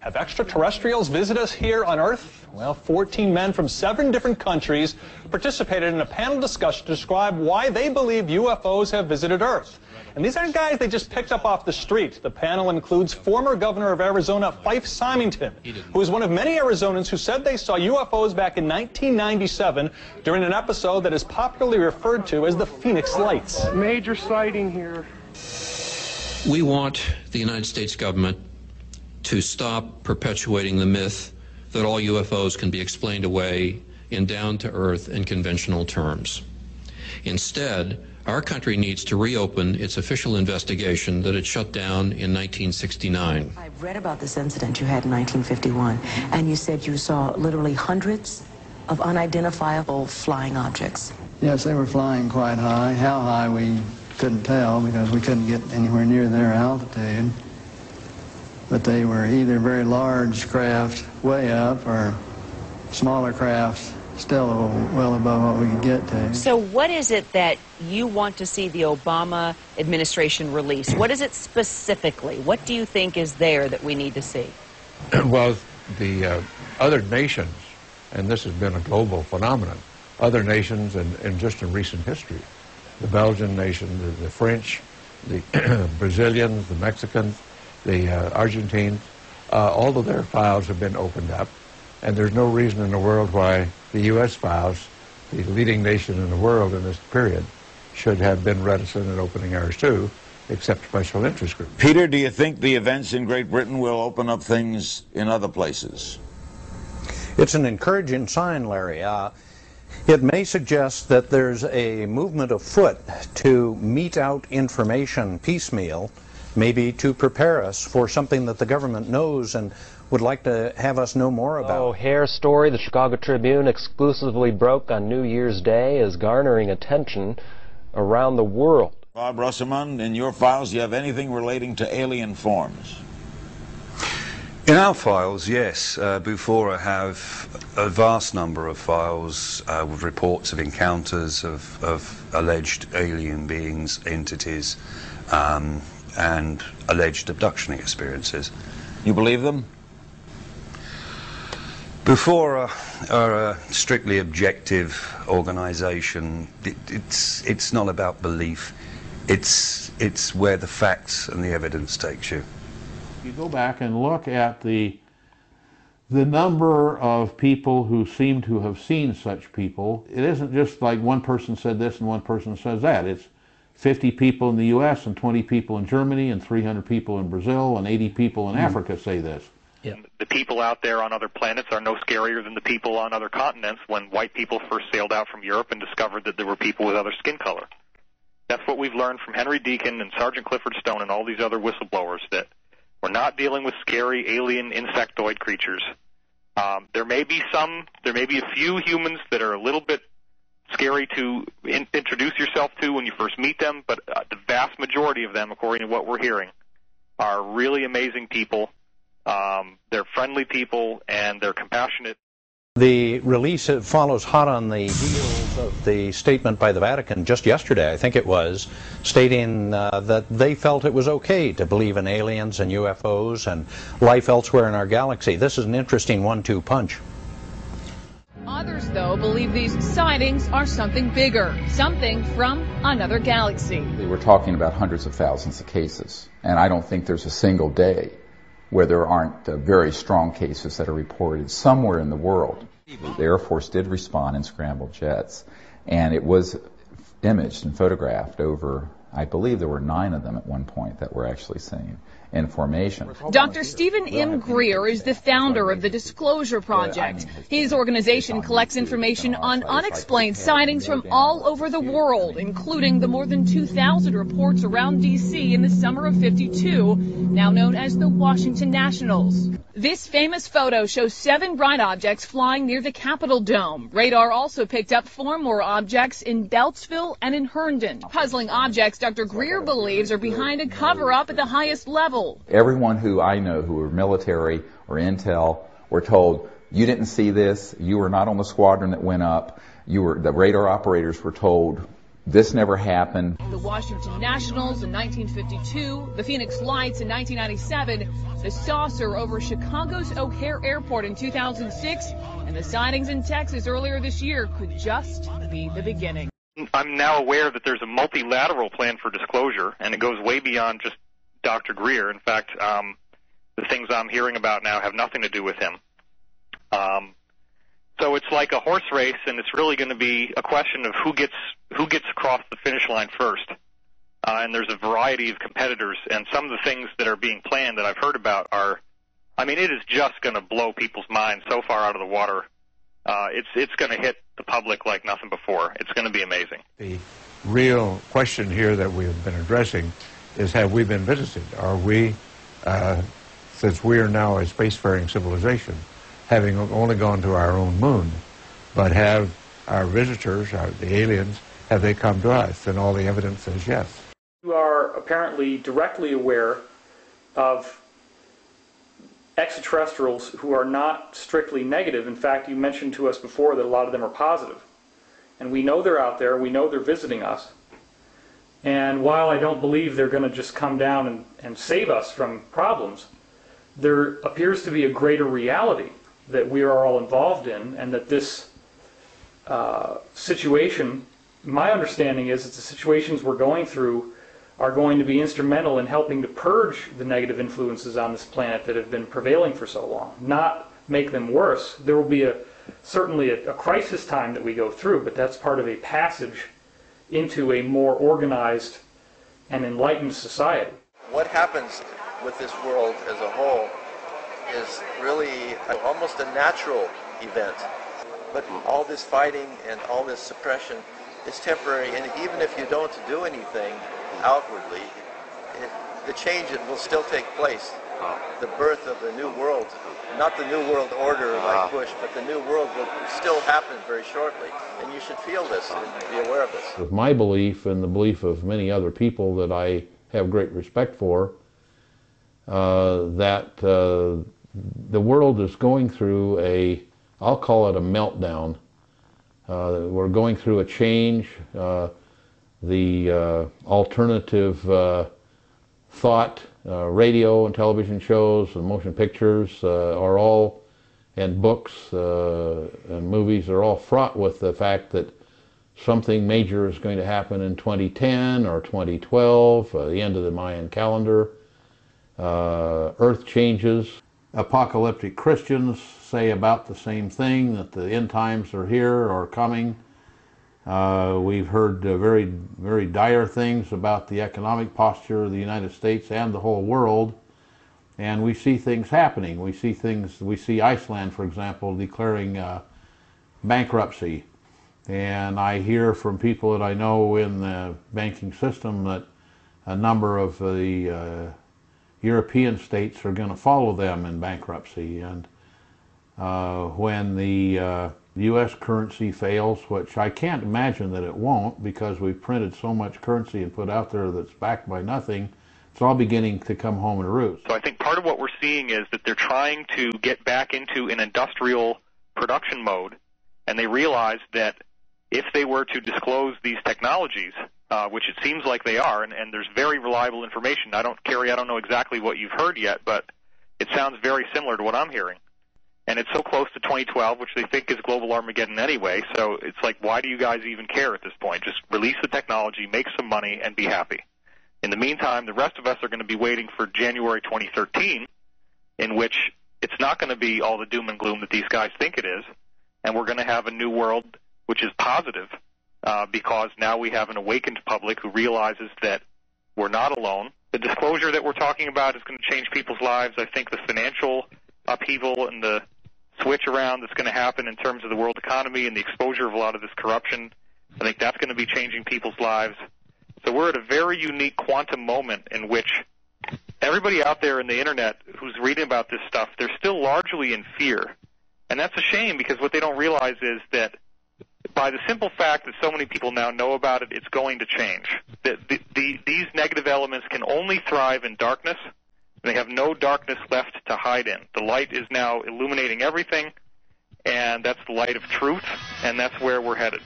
Have extraterrestrials visited us here on Earth? Well, 14 men from 7 different countries participated in a panel discussion to describe why they believe UFOs have visited Earth. And these aren't guys they just picked up off the street. The panel includes former governor of Arizona, Fife Symington, who is one of many Arizonans who said they saw UFOs back in 1997 during an episode that is popularly referred to as the Phoenix Lights. Major sighting here. We want the United States government to stop perpetuating the myth that all UFOs can be explained away in down-to-earth and conventional terms. Instead, our country needs to reopen its official investigation that it shut down in 1969. I've read about this incident you had in 1951, and you said you saw literally hundreds of unidentifiable flying objects. Yes, they were flying quite high. How high we couldn't tell because we couldn't get anywhere near their altitude. But they were either very large craft way up or smaller crafts still well above what we could get to. So what is it that you want to see the Obama administration release? What is it specifically? What do you think is there that we need to see? Well, the other nations, and this has been a global phenomenon, other nations and just in recent history, the Belgian nation, the French, the Brazilians, the Mexicans, the Argentines, all of their files have been opened up, and there's no reason in the world why the U.S. files, the leading nation in the world in this period, should have been reticent in opening ours too, except special interest groups. Peter, do you think the events in Great Britain will open up things in other places? It's an encouraging sign, Larry. It may suggest that there's a movement afoot to mete out information piecemeal, maybe to prepare us for something that the government knows and would like to have us know more about. Oh, hair story the Chicago Tribune exclusively broke on New Year's Day is garnering attention around the world. Bob Russerman, in your files, do you have anything relating to alien forms? In our files, yes. Bufora have a vast number of files with reports of encounters of alleged alien beings, entities, and alleged abduction experiences. You believe them? Bufora are a strictly objective organization. It's not about belief. It's where the facts and the evidence takes you. You go back and look at the number of people who seem to have seen such people. It isn't just like one person said this and one person says that. It's 50 people in the U.S. and 20 people in Germany and 300 people in Brazil and 80 people in Africa say this. Yeah. The people out there on other planets are no scarier than the people on other continents when white people first sailed out from Europe and discovered that there were people with other skin color. That's what we've learned from Henry Deacon and Sergeant Clifford Stone and all these other whistleblowers, that we're not dealing with scary alien insectoid creatures. There may be a few humans that are a little bit scary to introduce yourself to when you first meet them, but the vast majority of them, according to what we're hearing, are really amazing people. They're friendly people, and they're compassionate. The release follows hot on the heels of the statement by the Vatican just yesterday, I think it was, stating that they felt it was okay to believe in aliens and UFOs and life elsewhere in our galaxy. This is an interesting 1-2 punch. Others, though, believe these sightings are something bigger, something from another galaxy. We're talking about hundreds of thousands of cases, and I don't think there's a single day where there aren't very strong cases that are reported somewhere in the world. The Air Force did respond in scrambled jets, and it was imaged and photographed over, I believe there were 9 of them at one point that were actually seen in formation. Dr. Stephen M. Greer is the founder of the Disclosure Project. His organization collects information on unexplained sightings from all over the world, including the more than 2,000 reports around D.C. in the summer of '52, now known as the Washington Nationals. This famous photo shows 7 bright objects flying near the Capitol Dome. Radar also picked up 4 more objects in Beltsville and in Herndon. Puzzling objects Dr. Greer believes are behind a cover-up at the highest level. Everyone who I know who were military or intel were told, you didn't see this, you were not on the squadron that went up, the radar operators were told, This never happened. The Washington Nationals in 1952, the Phoenix Lights in 1997, the saucer over Chicago's O'Hare Airport in 2006, and the sightings in Texas earlier this year could just be the beginning. I'm now aware that there's a multilateral plan for disclosure, and it goes way beyond just Dr. Greer. In fact, the things I'm hearing about now have nothing to do with him. So it's like a horse race, and it's really going to be a question of who gets across the finish line first. And there's a variety of competitors, and some of the things that are being planned that I've heard about are, I mean, it is just going to blow people's minds so far out of the water. It's going to hit the public like nothing before. It's going to be amazing. The real question here that we've been addressing is, have we been visited? Are we, since we are now a spacefaring civilization, having only gone to our own moon, but have our visitors, the aliens, have they come to us? And all the evidence says yes. You are apparently directly aware of extraterrestrials who are not strictly negative. In fact, you mentioned to us before that a lot of them are positive. And we know they're out there, we know they're visiting us. And while I don't believe they're going to just come down and save us from problems, there appears to be a greater reality that we are all involved in, and that this situation, my understanding is that the situations we're going through are going to be instrumental in helping to purge the negative influences on this planet that have been prevailing for so long, not make them worse. There will be certainly a crisis time that we go through, but that's part of a passage into a more organized and enlightened society. What happens with this world as a whole is really almost a natural event. But all this fighting and all this suppression is temporary, and even if you don't do anything outwardly, the change will still take place. The birth of the new world, not the new world order like Bush, but the new world will still happen very shortly. And you should feel this and be aware of this. With my belief and the belief of many other people that I have great respect for, that the world is going through I'll call it a meltdown. We're going through a change. The alternative thought, radio and television shows and motion pictures are all, and books and movies are all fraught with the fact that something major is going to happen in 2010 or 2012, the end of the Mayan calendar. Earth changes. Apocalyptic Christians say about the same thing, that the end times are here or coming. We've heard very, very dire things about the economic posture of the United States and the whole world, and we see things happening. We see Iceland, for example, declaring bankruptcy. And I hear from people that I know in the banking system that a number of the European states are going to follow them in bankruptcy. And when the U.S. currency fails, which I can't imagine that it won't, because we've printed so much currency and put out there that's backed by nothing, it's all beginning to come home to roost. So I think part of what we're seeing is that they're trying to get back into an industrial production mode, and they realize that if they were to disclose these technologies, which it seems like they are, and there's very reliable information. Kerry, I don't know exactly what you've heard yet, but it sounds very similar to what I'm hearing. And it's so close to 2012, which they think is global Armageddon anyway, so it's like, why do you guys even care at this point? Just release the technology, make some money, and be happy. In the meantime, the rest of us are going to be waiting for January 2013, in which it's not going to be all the doom and gloom that these guys think it is, and we're going to have a new world which is positive, because now we have an awakened public who realizes that we're not alone. The disclosure that we're talking about is going to change people's lives. I think the financial upheaval and the switch around that's going to happen in terms of the world economy and the exposure of a lot of this corruption, I think that's going to be changing people's lives. So we're at a very unique quantum moment in which everybody out there in the internet who's reading about this stuff, they're still largely in fear. And that's a shame, because what they don't realize is that by the simple fact that so many people now know about it, it's going to change. These negative elements can only thrive in darkness. They have no darkness left to hide in. The light is now illuminating everything, and that's the light of truth, and that's where we're headed.